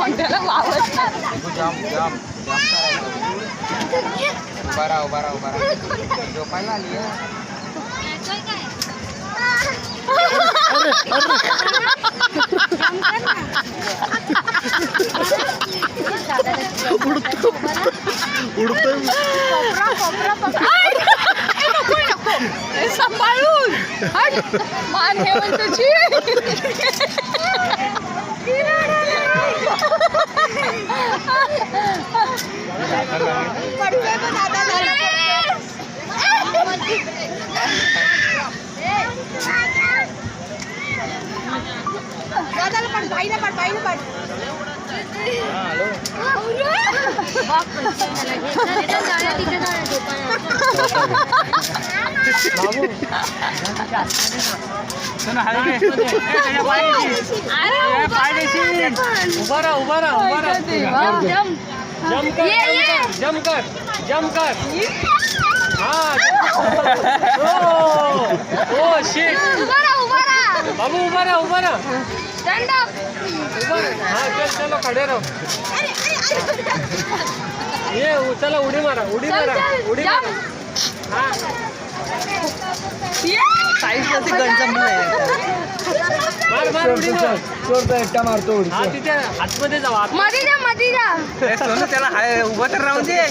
त्याला वावत उभा राहा झोपायला आली सांभाळून मान हे म्हणतो जमकर बाबू उभा रहा चलो खड़े रहो ये चला उडी मारा साईडला ते गण जमलंय मार उडी मार चोरता एकटा मारतो उडी हा तिथे आतमध्ये जावा मध्ये जा सोनू त्याला उभं तर राहून दे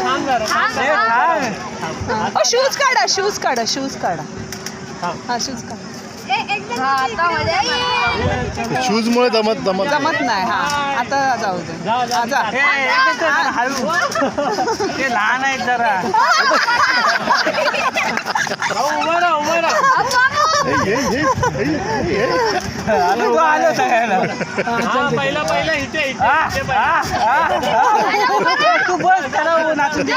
थांब जरा शूज काढा हा शूज काढा शूज मुळे जमत नाही हा आता जाऊ दे ते लहान आहेत जरा उभा राहा आलो सगळ्याला पहिला इथे तू बस त्याला नाचून दे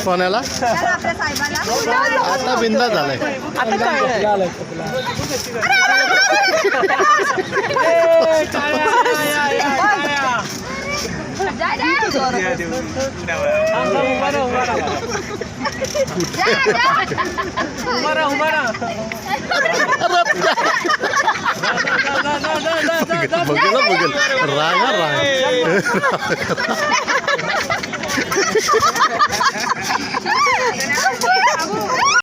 कोणाला आता बिंदा झालाय आता कळलं बघेल रागा